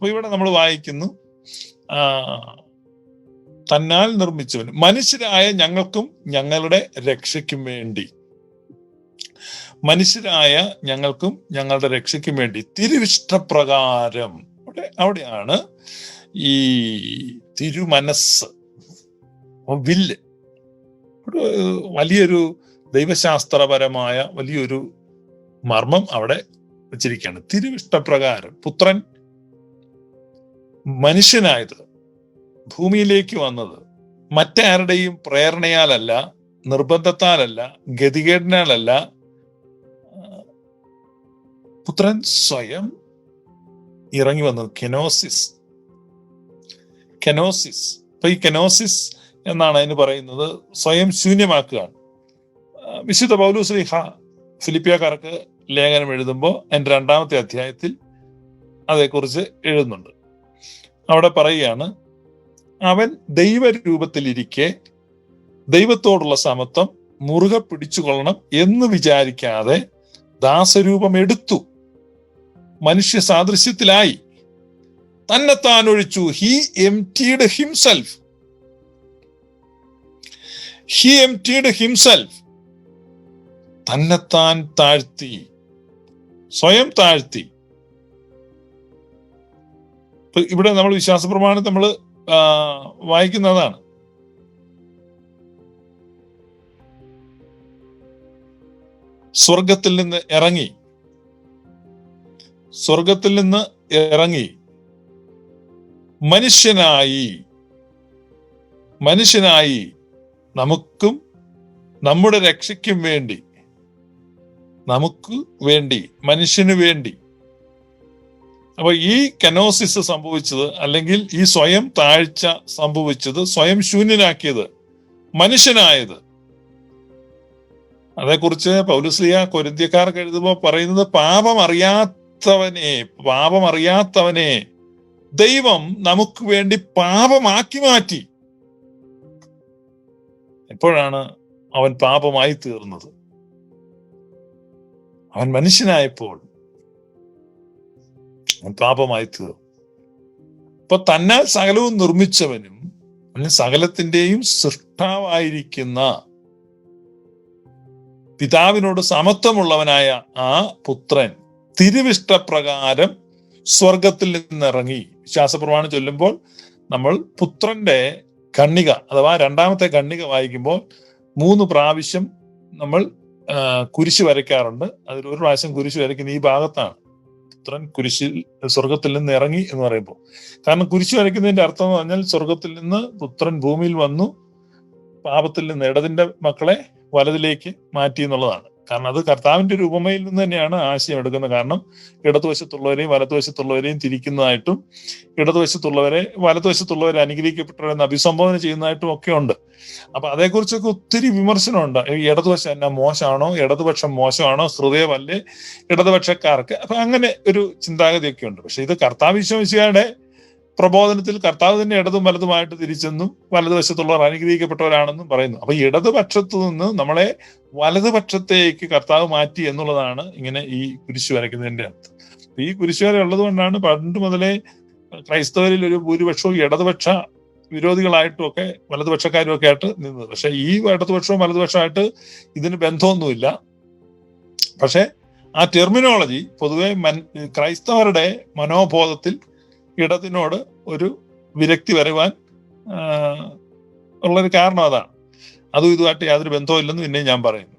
അപ്പൊ ഇവിടെ നമ്മൾ വായിക്കുന്നു, തന്നാൽ നിർമ്മിച്ചവനും മനുഷ്യരായ ഞങ്ങൾക്കും ഞങ്ങളുടെ രക്ഷയ്ക്കും വേണ്ടി, മനുഷ്യരായ ഞങ്ങൾക്കും ഞങ്ങളുടെ രക്ഷയ്ക്കും വേണ്ടി തിരുവിഷ്ടപ്രകാരം. അവിടെയാണ് ഈ തിരുമനസ്, വില്ല്, വലിയൊരു ദൈവശാസ്ത്രപരമായ വലിയൊരു മർമ്മം അവിടെ വെച്ചിരിക്കുകയാണ്. തിരുവിഷ്ടപ്രകാരം പുത്രൻ മനുഷ്യനായത്, ഭൂമിയിലേക്ക് വന്നത് മറ്റാരുടെയും പ്രേരണയാലല്ല, നിർബന്ധത്താലല്ല, ഗതികേടിനാലല്ല. പുത്രൻ സ്വയം ഇറങ്ങി വന്നത്. കെനോസിസ്. അപ്പൊ ഈ കെനോസിസ് എന്നാണ് അതിന് പറയുന്നത്, സ്വയം ശൂന്യമാക്കുകയാണ്. വിശുദ്ധ പൗലോസ്ലീഹ ഫിലിപ്പിയക്കാർക്ക് ലേഖനം എഴുതുമ്പോൾ അതിന്റെ 2-ാമത്തെ അധ്യായത്തിൽ അതേക്കുറിച്ച് എഴുതുന്നുണ്ട്. അവിടെ പറയുകയാണ്, അവൻ ദൈവരൂപത്തിലിരിക്കെ ദൈവത്തോടുള്ള സമത്വം മുറുകെ പിടിച്ചുകൊള്ളണം എന്ന് വിചാരിക്കാതെ ദാസരൂപം എടുത്തു, മനുഷ്യ സാദൃശ്യത്തിലായി, തന്നെത്താൻ ഒഴിച്ചു. He emptied himself. തന്നെത്താൻ താഴ്ത്തി, സ്വയം താഴ്ത്തി. ഇവിടെ നമ്മൾ വിശ്വാസ പ്രമാണം നമ്മൾ വായിക്കുന്നതാണ്. സ്വർഗത്തിൽ നിന്ന് ഇറങ്ങി മനുഷ്യനായി നമുക്കും നമ്മുടെ രക്ഷയ്ക്കും വേണ്ടി, മനുഷ്യന് വേണ്ടി. അപ്പൊ ഈ കെനോസിസ് സംഭവിച്ചത്, അല്ലെങ്കിൽ ഈ സ്വയം താഴ്ച സംഭവിച്ചത്, സ്വയം ശൂന്യനാക്കിയത്, മനുഷ്യനായത്, അതേക്കുറിച്ച് പൗലോസ്ലീഹ കൊരിന്ത്യക്കാർക്ക് എഴുതുമ്പോൾ പറയുന്നത്, പാപമറിയാത്തവനെ ദൈവം നമുക്ക് വേണ്ടി പാപമാക്കി മാറ്റി. എപ്പോഴാണ് അവൻ പാപമായി തീർന്നത്? അവൻ മനുഷ്യനായപ്പോൾ അവൻ പാപമായി തീർന്നു. അപ്പൊ തന്നാൽ സകലവും നിർമ്മിച്ചവനും സകലത്തിന്റെയും സൃഷ്ടാവായിരിക്കുന്ന പിതാവിനോട് സമത്വമുള്ളവനായ ആ പുത്രൻ തിരുവിഷ്ടപ്രകാരം സ്വർഗത്തിൽ നിന്നിറങ്ങി. വിശ്വാസപ്രമാണം ചൊല്ലുമ്പോൾ നമ്മൾ പുത്രന്റെ ഖണ്ഡിക അഥവാ 2-ാമത്തെ ഖണ്ഡിക വായിക്കുമ്പോൾ 3 പ്രാവശ്യം നമ്മൾ കുരിശ് വരയ്ക്കാറുണ്ട്. അതിൽ ഒരു പ്രാവശ്യം കുരിശ് വരയ്ക്കുന്ന ഈ ഭാഗത്താണ്. പുത്രൻ സ്വർഗത്തിൽ നിന്ന് ഇറങ്ങി എന്ന് പറയുമ്പോൾ, കാരണം കുരിശ് വരയ്ക്കുന്നതിന്റെ അർത്ഥം എന്ന് പറഞ്ഞാൽ സ്വർഗത്തിൽ നിന്ന് പുത്രൻ ഭൂമിയിൽ വന്നു, പാപത്തിൽ നിന്ന് ഇടതിന്റെ മക്കളെ വലതിലേക്ക് മാറ്റി എന്നുള്ളതാണ്. കാരണം അത് കർത്താവിന്റെ ഒരു ഉപമയിൽ നിന്ന് തന്നെയാണ് ആശയം എടുക്കുന്നത്. കാരണം ഇടതുവശത്തുള്ളവരെയും വലതുവശത്തുള്ളവരെയും തിരിക്കുന്നതായിട്ടും, വലതുവശത്തുള്ളവരെ അനുഗ്രഹിക്കപ്പെട്ടവരെന്ന് അഭിസംബോധന ചെയ്യുന്നതായിട്ടും ഒക്കെ ഉണ്ട്. അപ്പൊ അതേക്കുറിച്ചൊക്കെ ഒത്തിരി വിമർശനമുണ്ട്. ഇടതുവശം എന്നാ മോശമാണോ, ഇടതുപക്ഷം മോശമാണോ, ഹൃദയമല്ലേ ഇടതുപക്ഷക്കാർക്ക്? അപ്പൊ അങ്ങനെ ഒരു ചിന്താഗതിയൊക്കെ ഉണ്ട്. പക്ഷെ ഇത് കർത്താവ് ഈശോമിശിഹായുടെ പ്രബോധനത്തിൽ കർത്താവ് തന്നെ ഇടതും വലതുമായിട്ട് തിരിച്ചെന്നും വലതുവശത്തുള്ളവർ അനുഗ്രഹിക്കപ്പെട്ടവരാണെന്നും പറയുന്നു. അപ്പൊ ഇടതുപക്ഷത്തു നിന്ന് നമ്മളെ വലതുപക്ഷത്തേക്ക് കർത്താവ് മാറ്റി എന്നുള്ളതാണ് ഇങ്ങനെ ഈ കുരിശു വരയ്ക്കുന്നതിന്റെ അർത്ഥം. ഈ കുരിശു വര ഉള്ളത് കൊണ്ടാണ് പണ്ട് മുതലേ ക്രൈസ്തവരിൽ ഒരു ഭൂരിപക്ഷവും ഇടതുപക്ഷ വിരോധികളായിട്ടും ഒക്കെ വലതുപക്ഷക്കാരും ഒക്കെ ആയിട്ട് നിന്നത്. പക്ഷെ ഈ ഇടതുപക്ഷവും വലതുപക്ഷമായിട്ട് ഇതിന് ബന്ധമൊന്നുമില്ല. പക്ഷെ ആ ടെർമിനോളജി പൊതുവെ ക്രൈസ്തവരുടെ മനോബോധത്തിൽ ഇടതിനോട് ഒരു വിരക്തി വരുവാൻ ഉള്ളൊരു കാരണം അതാണ്. അതും ഇതുമായിട്ട് യാതൊരു ബന്ധവും ഇല്ലെന്ന് പിന്നെ ഞാൻ പറയുന്നു.